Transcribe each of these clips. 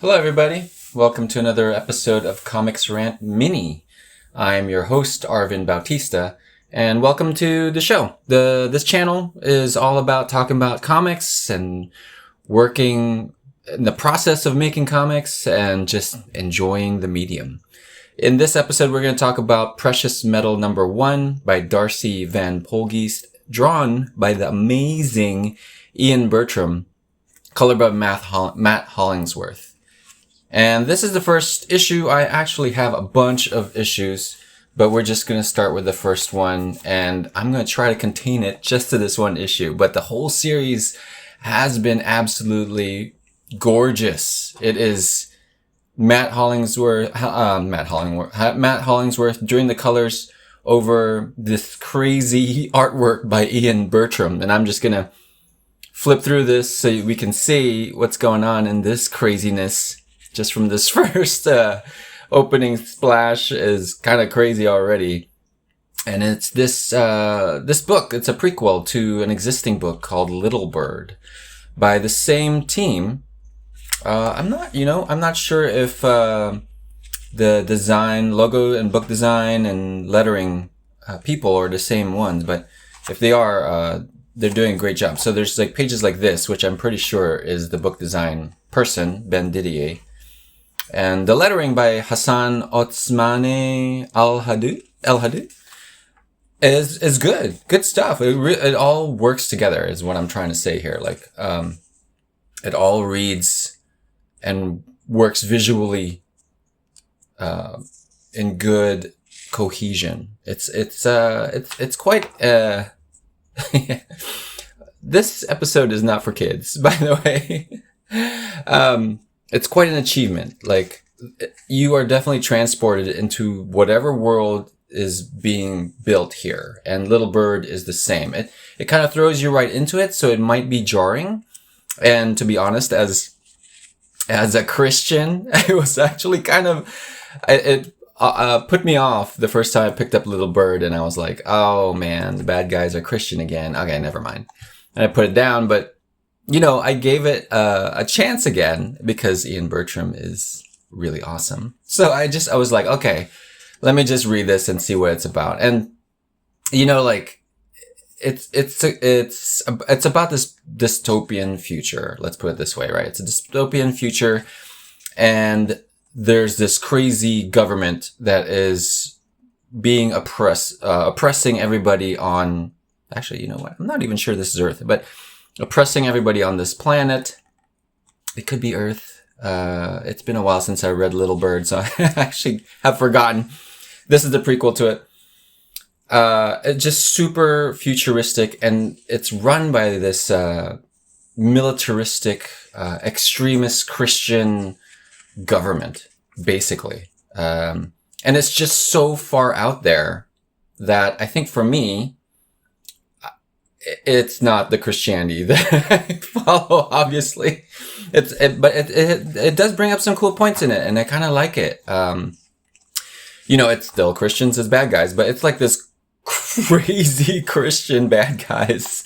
Hello, everybody. Welcome to another episode of Comix Rant Mini. I'm your host, Arvin Bautista, and welcome to the show. This channel is all about talking about comics and working in the process of making comics and just enjoying the medium. In this episode, we're going to talk about Precious Metal number 1 by Darcy van Poelgeest, drawn by the amazing Ian Bertram, colored by Matt Hollingsworth. And this is the first issue. I actually have a bunch of issues, but we're just going to start with the first one, and I'm going to try to contain it just to this one issue. But the whole series has been absolutely gorgeous. It is Matt Hollingsworth doing the colors over this crazy artwork by Ian Bertram. And I'm just going to flip through this so we can see what's going on in this craziness. Just from this first opening splash is kind of crazy already. And it's this book. It's a prequel to an existing book called Little Bird by the same team. I'm not sure if the design, logo and book design and lettering people are the same ones, but if they are, they're doing a great job. So there's like pages like this, which I'm pretty sure is the book design person, Ben Didier. And the lettering by Hassan Otsmane El-Hadou is good. Good stuff. It all works together is what I'm trying to say here. Like, it all reads and works visually, in good cohesion. It's quite, this episode is not for kids, by the way. It's quite an achievement. Like, you are definitely transported into whatever world is being built here. And Little Bird is the same. It kind of throws you right into it, so it might be jarring. And to be honest, as a Christian, it was actually kind of, it put me off the first time I picked up Little Bird, and I was like, oh man, the bad guys are Christian again. Okay, never mind. And I put it down, but I gave it a chance again because Ian Bertram is really awesome. So I was like, okay, let me just read this and see what it's about. And like it's about this dystopian future. Let's put it this way, right? It's a dystopian future, and there's this crazy government that is being oppressing everybody on. Actually, you know what? I'm not even sure this is Earth, but oppressing everybody on this planet. It could be Earth. It's been a while since I read Little Bird, so I actually have forgotten. This is the prequel to it. It's just super futuristic, and it's run by this militaristic, extremist Christian government, basically. And it's just so far out there that I think for me, it's not the Christianity that I follow, obviously. But it does bring up some cool points in it, and I kind of like it. It's still Christians as bad guys, but it's like this crazy Christian bad guys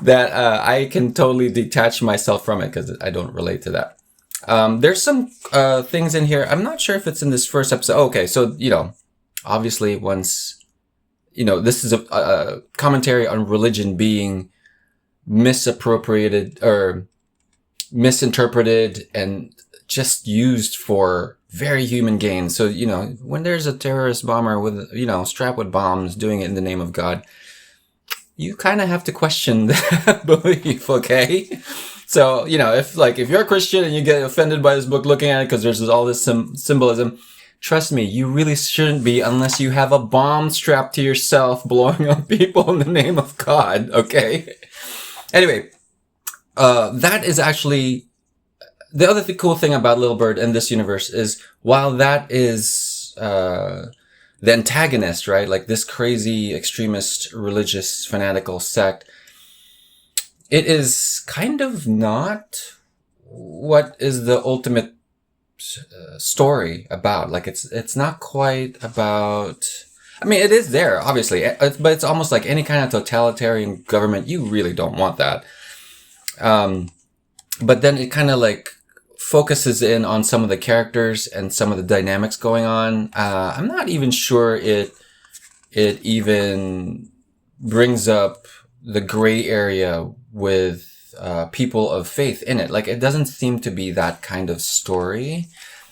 that I can totally detach myself from it because I don't relate to that. There's some things in here. I'm not sure if it's in this first episode. Okay, so, obviously once... this is a commentary on religion being misappropriated or misinterpreted and just used for very human gain. So, when there's a terrorist bomber with, strapped with bombs doing it in the name of God, you kind of have to question that belief, okay? So, if you're a Christian and you get offended by this book looking at it because there's all this symbolism, trust me, you really shouldn't be unless you have a bomb strapped to yourself blowing up people in the name of God, okay? Anyway, that is actually... The other cool thing about Little Bird in this universe is, while that is the antagonist, right? Like this crazy, extremist, religious, fanatical sect, it is kind of not what is the ultimate story about. Like it's not quite about... I mean, it is there, obviously, but it's almost like any kind of totalitarian government. You really don't want that. But then it kind of like focuses in on some of the characters and some of the dynamics going on. I'm not even sure it even brings up the gray area with people of faith in it. Like, it doesn't seem to be that kind of story.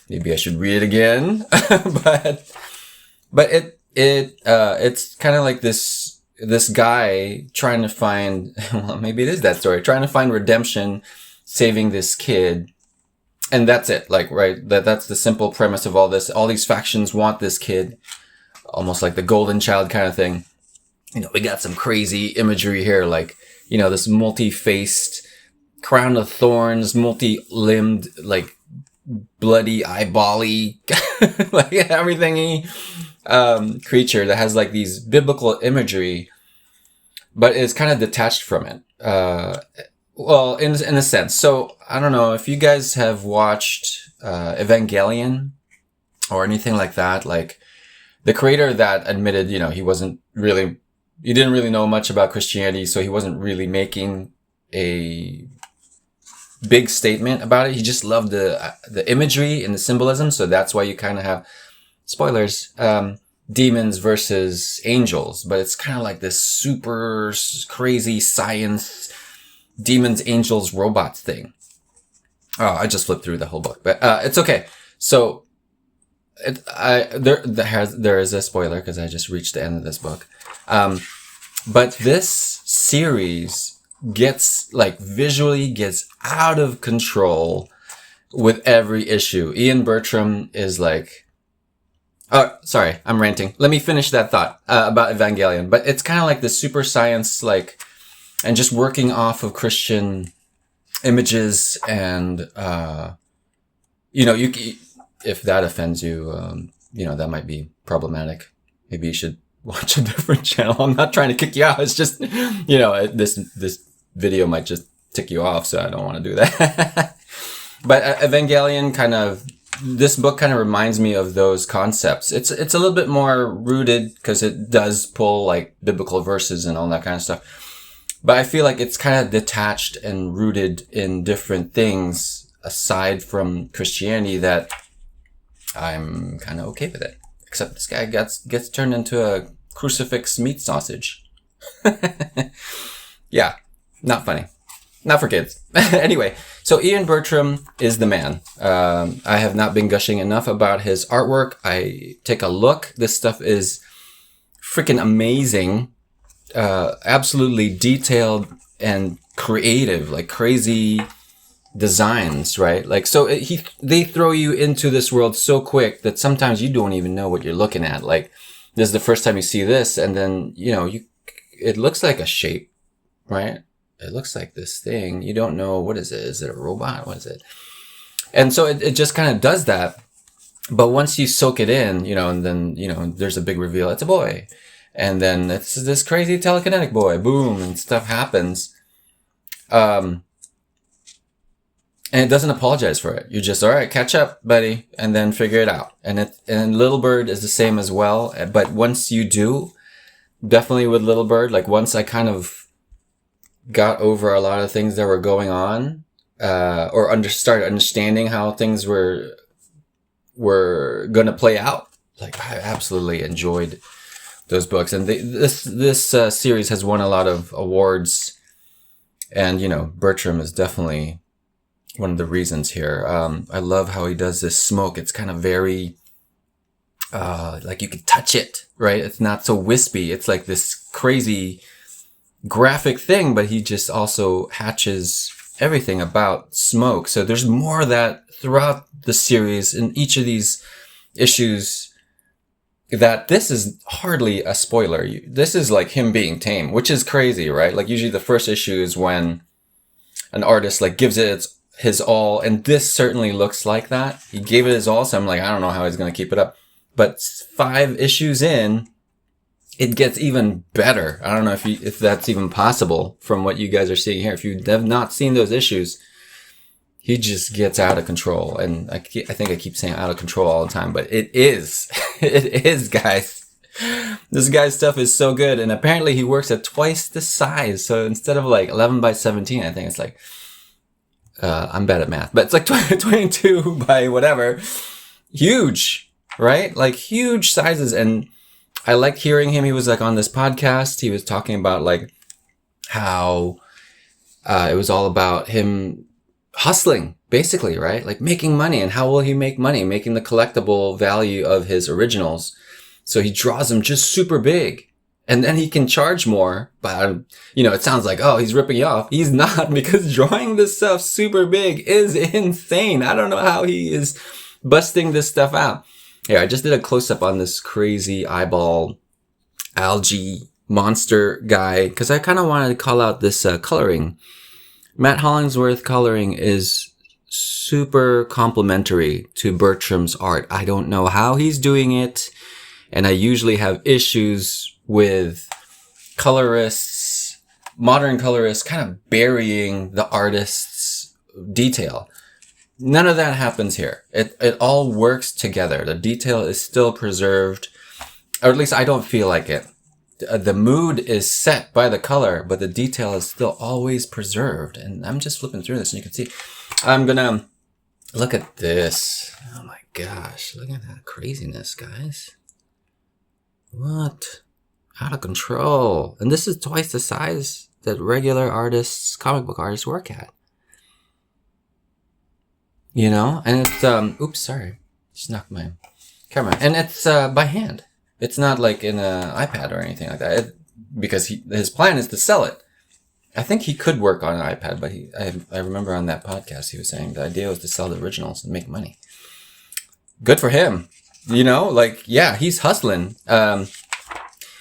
Maybe I should read it again, but it's kind of like this guy trying to find, well, maybe it is that story, trying to find redemption, saving this kid. And that's it. Like, right. That's the simple premise of all this. All these factions want this kid, almost like the golden child kind of thing. You know, we got some crazy imagery here, like, you know, this multi-faced, crown of thorns, multi-limbed, like, bloody, eyeball-y, like, everything-y, creature that has, like, these biblical imagery, but is kind of detached from it. Well, in a sense. So, I don't know if you guys have watched, Evangelion or anything like that. Like, the creator that admitted, you know, he didn't really know much about Christianity, so he wasn't really making a big statement about it. He just loved the imagery and the symbolism. So that's why you kind of have, spoilers, demons versus angels, but it's kind of like this super crazy science, demons, angels, robots thing. Oh, I just flipped through the whole book, but it's okay. So there is a spoiler because I just reached the end of this book. But this series visually gets out of control with every issue. Ian Bertram is like, oh, sorry, I'm ranting. Let me finish that thought, about Evangelion. But it's kind of like the super science, like, and just working off of Christian images and, you know, if that offends you, you know, that might be problematic. Maybe you should watch a different channel. I'm not trying to kick you out. It's just, you know, this video might just tick you off, so I don't want to do that. But Evangelion this book kind of reminds me of those concepts. It's a little bit more rooted because it does pull like biblical verses and all that kind of stuff. But I feel like it's kind of detached and rooted in different things aside from Christianity that I'm kind of okay with it. Except this guy gets turned into a crucifix meat sausage. Yeah, not funny. Not for kids. Anyway, so Ian Bertram is the man. I have not been gushing enough about his artwork. I take a look. This stuff is freaking amazing. Absolutely detailed and creative, like crazy designs, right? Like, so they throw you into this world so quick that sometimes you don't even know what you're looking at. Like, this is the first time you see this, and then, you know, it looks like a shape, right? It looks like this thing. You don't know, what is it? Is it a robot? What is it? And so it just kind of does that. But once you soak it in, you know, and then, you know, there's a big reveal. It's a boy. And then it's this crazy telekinetic boy. Boom. And stuff happens. And it doesn't apologize for it. You just, all right, catch up, buddy, and then figure it out. And Little Bird is the same as well. But once you do, definitely with Little Bird, like once I kind of got over a lot of things that were going on, or started understanding how things were going to play out. Like, I absolutely enjoyed those books. And this series has won a lot of awards. And, you know, Bertram is definitely one of the reasons here. I love how he does this smoke. It's kind of very, like you can touch it, right? It's not so wispy. It's like this crazy graphic thing, but he just also hatches everything about smoke. So there's more of that throughout the series in each of these issues, that this is hardly a spoiler. This is like him being tame, which is crazy, right? Like usually the first issue is when an artist like gives it his all, and this certainly looks like that. He gave it his all, so I'm like, I don't know how he's going to keep it up. But 5 issues in, it gets even better. I don't know if that's even possible from what you guys are seeing here. If you have not seen those issues, he just gets out of control. And I think I keep saying out of control all the time, but it is. It is, guys. This guy's stuff is so good. And apparently he works at twice the size. So instead of like 11 by 17, I think it's like I'm bad at math, but it's like 22 by whatever. Huge, right? Like huge sizes. And I liked hearing him. He was like on this podcast. He was talking about like how it was all about him hustling, basically, right? Like making money. And how will he make money? Making the collectible value of his originals. So he draws them just super big. And then he can charge more, but, it sounds like, oh, he's ripping you off. He's not, because drawing this stuff super big is insane. I don't know how he is busting this stuff out. Here, I just did a close-up on this crazy eyeball algae monster guy, because I kind of wanted to call out this coloring. Matt Hollingsworth coloring is super complementary to Bertram's art. I don't know how he's doing it, and I usually have issues with colorists, modern colorists, kind of burying the artist's detail. None of that happens here. It all works together. The detail is still preserved, or at least I don't feel like it. The mood is set by the color, but the detail is still always preserved. And I'm just flipping through this and you can see. I'm gonna look at this. Oh my gosh, look at that craziness, guys. What? Out of control. And this is twice the size that regular artists, comic book artists work at. And it's, oops, sorry. Just knocked my camera. And it's, by hand. It's not like in an iPad or anything like that. Because his plan is to sell it. I think he could work on an iPad, but I remember on that podcast he was saying the idea was to sell the originals and make money. Good for him. He's hustling.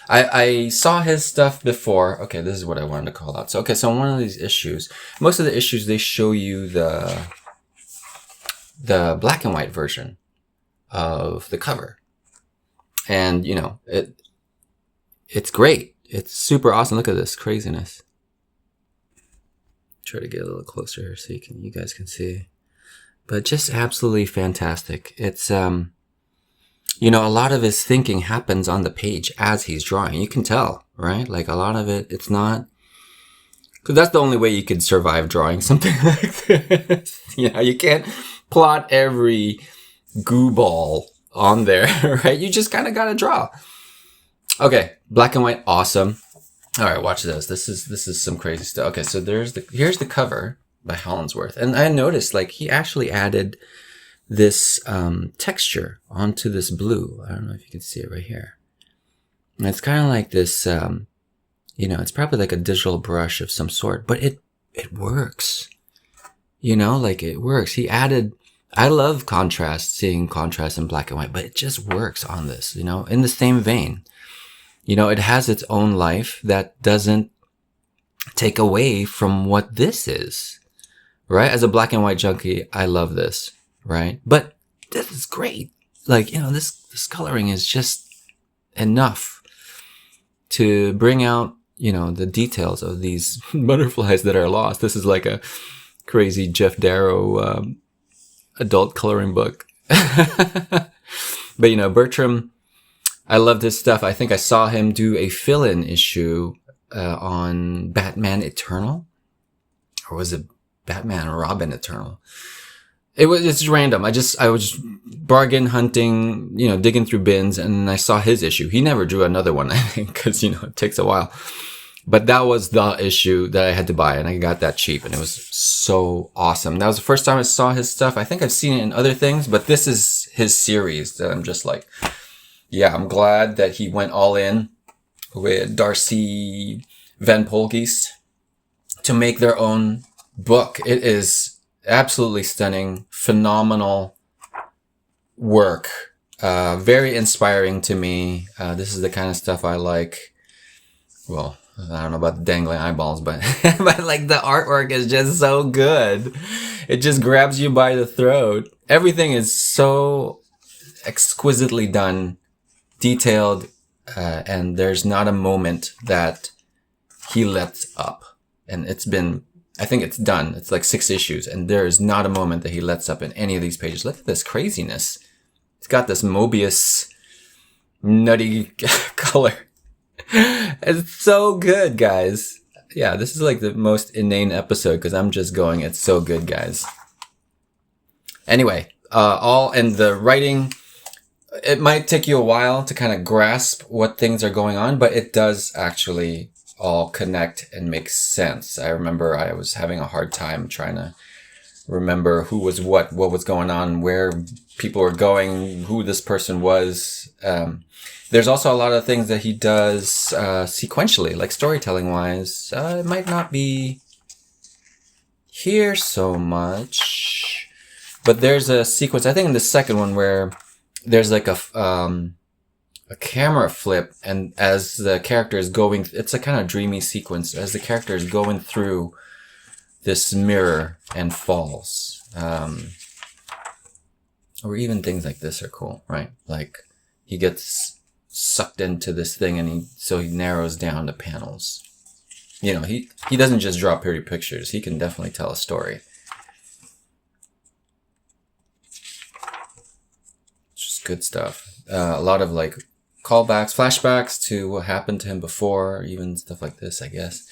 I saw his stuff before. Okay, this is what I wanted to call out. So one of these issues, most of the issues, they show you the black and white version of the cover. And, it's great. It's super awesome. Look at this craziness. Try to get a little closer here so you guys can see. But just absolutely fantastic. It's, a lot of his thinking happens on the page as he's drawing. You can tell, right? Like a lot of it, it's not, because that's the only way you could survive drawing something like this. You can't plot every goo ball on there, right? You just kind of got to draw. Okay. Black and white. Awesome. All right. Watch this. This is some crazy stuff. Okay. So here's the cover by Hollingsworth. And I noticed like he actually added this texture onto this blue. I don't know if you can see it right here. And it's kind of like this, it's probably like a digital brush of some sort, but it works. It works. I love contrast, seeing contrast in black and white, but it just works on this, in the same vein. It has its own life that doesn't take away from what this is, right? As a black and white junkie, I love this. Right. But this is great. Like, this coloring is just enough to bring out, the details of these butterflies that are lost. This is like a crazy Jeff Darrow, adult coloring book. But, Bertram, I love this stuff. I think I saw him do a fill-in issue, on Batman Eternal, or was it Batman or Robin Eternal? It's random. I was bargain hunting, digging through bins, and I saw his issue. He never drew another one, I think, because, it takes a while. But that was the issue that I had to buy, and I got that cheap, and it was so awesome. That was the first time I saw his stuff. I think I've seen it in other things, but this is his series that I'm just like, yeah, I'm glad that he went all in with Darcy Van Poelgeest to make their own book. It is absolutely stunning, phenomenal work. Very inspiring to me. This is the kind of stuff I like. Well, I don't know about the dangling eyeballs, but but like the artwork is just so good. It just grabs you by the throat. Everything is so exquisitely done, detailed, and there's not a moment that he lets up. And I think it's done. It's like 6 issues, and there is not a moment that he lets up in any of these pages. Look at this craziness. It's got this Mobius nutty color. It's so good, guys. yeah, this is like the most inane episode because I'm just going, it's so good, guys. Anyway, and the writing, it might take you a while to kind of grasp what things are going on, but it does actually all connect and make sense. I remember I was having a hard time trying to remember who was what was going on, where people were going, who this person was. There's also a lot of things that he does sequentially, like storytelling wise. It might not be here so much, but there's a sequence, I think in the second one, where there's like a camera flip, and as the character is going, it's a kind of dreamy sequence as the character is going through this mirror and falls. Or even things like this are cool, right? Like he gets sucked into this thing, and he narrows down the panels. You know, he doesn't just draw pretty pictures. He can definitely tell a story. Just good stuff. A lot of like callbacks, flashbacks to what happened to him before, even stuff like this, I guess.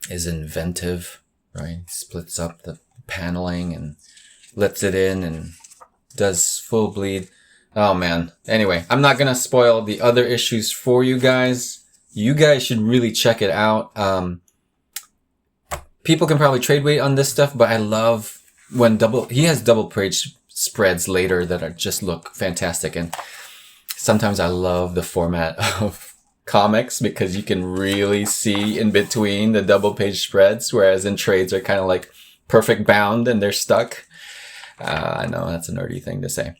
Is inventive, right? Splits up the paneling and lets it in and does full bleed. Oh man. Anyway, I'm not gonna spoil the other issues for you guys. You guys should really check it out. People can probably trade weight on this stuff, but I love when he has double page spreads later that are just look fantastic. And sometimes I love the format of comics because you can really see in between the double page spreads, whereas in trades are kind of like perfect bound and they're stuck. I know that's a nerdy thing to say.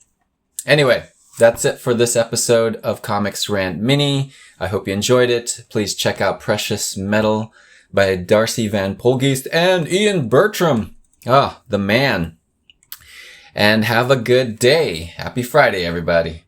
Anyway, that's it for this episode of Comix Rant Mini. I hope you enjoyed it. Please check out Precious Metal by Darcy van Poelgeest and Ian Bertram. The man. And have a good day. Happy Friday, everybody.